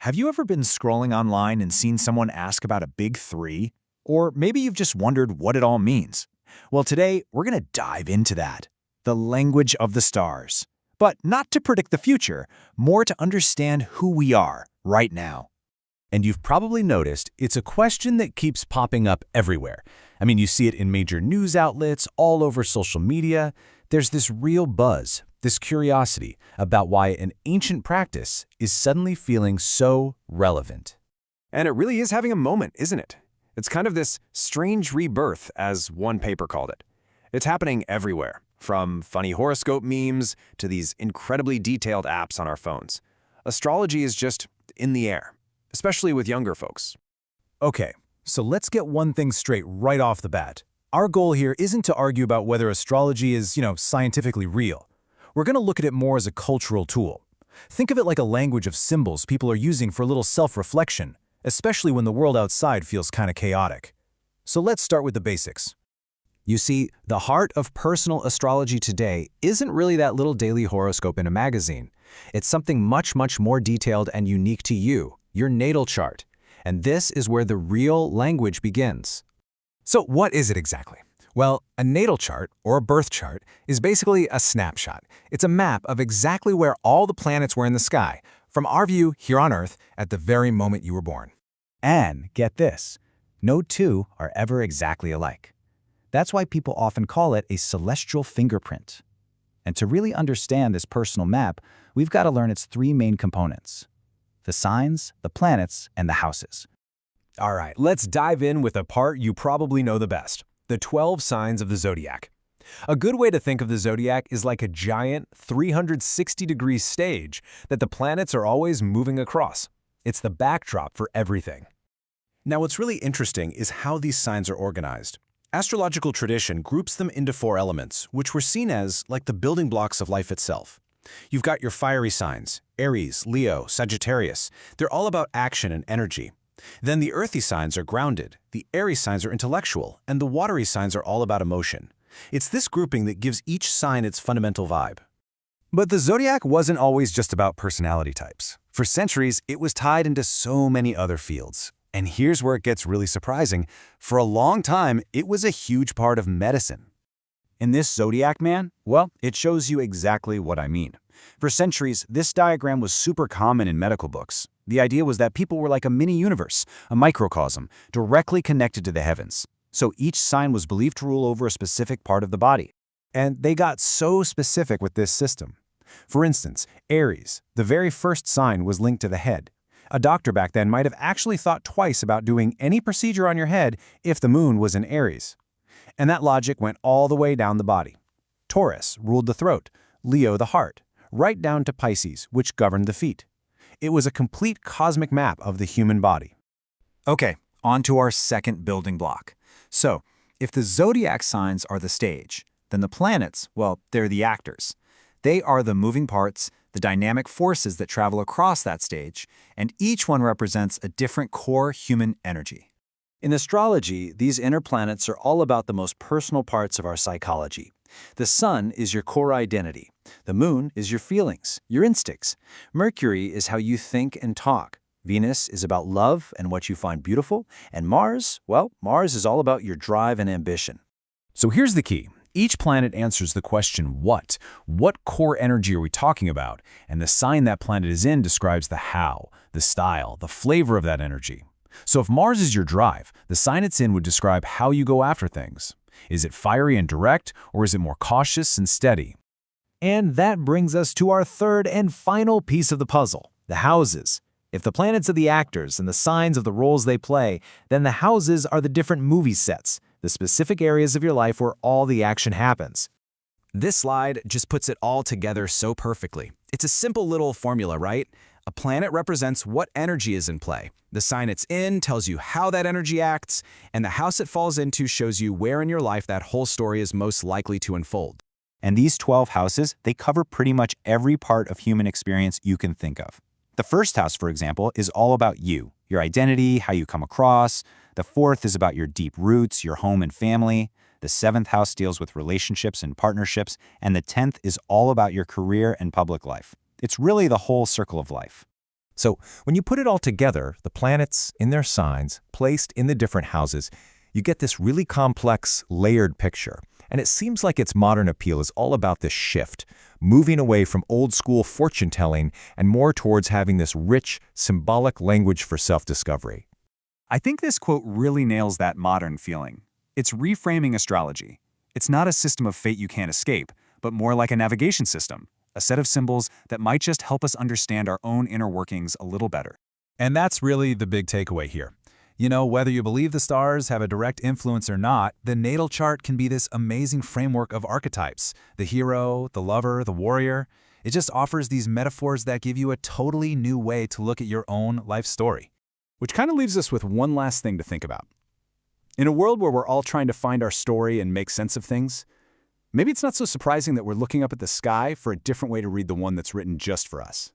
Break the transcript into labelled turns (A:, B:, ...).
A: Have you ever been scrolling online and seen someone ask about a big three? Or maybe you've just wondered what it all means. Well, today we're going to dive into that. The language of the stars. But not to predict the future, more to understand who we are right now.
B: And you've probably noticed it's a question that keeps popping up everywhere. I mean, you see it in major news outlets, all over social media. There's this real buzz, this curiosity about why an ancient practice is suddenly feeling so relevant.
C: And it really is having a moment, isn't it? It's kind of this strange rebirth, as one paper called it. It's happening everywhere, from funny horoscope memes to these incredibly detailed apps on our phones. Astrology is just in the air, especially with younger folks.
B: Okay, so let's get one thing straight right off the bat. Our goal here isn't to argue about whether astrology is, scientifically real. We're going to look at it more as a cultural tool. Think of it like a language of symbols people are using for a little self-reflection, especially when the world outside feels kind of chaotic. So let's start with the basics.
D: You see, the heart of personal astrology today isn't really that little daily horoscope in a magazine. It's something much, much more detailed and unique to you, your natal chart. And this is where the real language begins.
E: So what is it exactly? Well, a natal chart, or a birth chart, is basically a snapshot. It's a map of exactly where all the planets were in the sky, from our view here on Earth at the very moment you were born.
F: And get this, no two are ever exactly alike. That's why people often call it a celestial fingerprint. And to really understand this personal map, we've got to learn its three main components: the signs, the planets, and the houses.
C: All right, let's dive in with a part you probably know the best: the 12 signs of the zodiac. A good way to think of the zodiac is like a giant 360-degree stage that the planets are always moving across. It's the backdrop for everything.
B: Now, what's really interesting is how these signs are organized. Astrological tradition groups them into 4 elements, which were seen as like the building blocks of life itself. You've got your fiery signs: Aries, Leo, Sagittarius. They're all about action and energy. Then the earthy signs are grounded, the Aries signs are intellectual, and the watery signs are all about emotion. It's this grouping that gives each sign its fundamental vibe.
E: But the zodiac wasn't always just about personality types. For centuries, it was tied into so many other fields. And here's where it gets really surprising. For a long time, it was a huge part of medicine.
F: In this zodiac man, well, it shows you exactly what I mean. For centuries, this diagram was super common in medical books. The idea was that people were like a mini-universe, a microcosm, directly connected to the heavens. So each sign was believed to rule over a specific part of the body.
E: And they got so specific with this system. For instance, Aries, the very first sign, was linked to the head. A doctor back then might have actually thought twice about doing any procedure on your head if the moon was in Aries. And that logic went all the way down the body. Taurus ruled the throat, Leo the heart, right down to Pisces, which governed the feet. It was a complete cosmic map of the human body.
A: Okay, on to our second building block. So, if the zodiac signs are the stage, then the planets, well, they're the actors. They are the moving parts, the dynamic forces that travel across that stage, and each one represents a different core human energy.
F: In astrology, these inner planets are all about the most personal parts of our psychology. The sun is your core identity. The moon is your feelings, your instincts. Mercury is how you think and talk. Venus is about love and what you find beautiful. And Mars, well, Mars is all about your drive and ambition.
B: So here's the key. Each planet answers the question what. What core energy are we talking about? And the sign that planet is in describes the how, the style, the flavor of that energy. So if Mars is your drive, the sign it's in would describe how you go after things. Is it fiery and direct, or is it more cautious and steady?
E: And that brings us to our third and final piece of the puzzle, the houses. If the planets are the actors and the signs of the roles they play, then the houses are the different movie sets, the specific areas of your life where all the action happens.
C: This slide just puts it all together so perfectly. It's a simple little formula, right? A planet represents what energy is in play. The sign it's in tells you how that energy acts, and the house it falls into shows you where in your life that whole story is most likely to unfold.
F: And these 12 houses, they cover pretty much every part of human experience you can think of. The first house, for example, is all about you, your identity, how you come across. The fourth is about your deep roots, your home and family. The 7th house deals with relationships and partnerships. And the 10th is all about your career and public life. It's really the whole circle of life.
E: So when you put it all together, the planets in their signs, placed in the different houses, you get this really complex, layered picture. And it seems like its modern appeal is all about this shift, moving away from old-school fortune-telling and more towards having this rich, symbolic language for self-discovery.
C: I think this quote really nails that modern feeling. It's reframing astrology. It's not a system of fate you can't escape, but more like a navigation system, a set of symbols that might just help us understand our own inner workings a little better.
G: And that's really the big takeaway here. You know, whether you believe the stars have a direct influence or not, the natal chart can be this amazing framework of archetypes. The hero, the lover, the warrior. It just offers these metaphors that give you a totally new way to look at your own life story.
C: Which kind of leaves us with one last thing to think about. In a world where we're all trying to find our story and make sense of things, maybe it's not so surprising that we're looking up at the sky for a different way to read the one that's written just for us.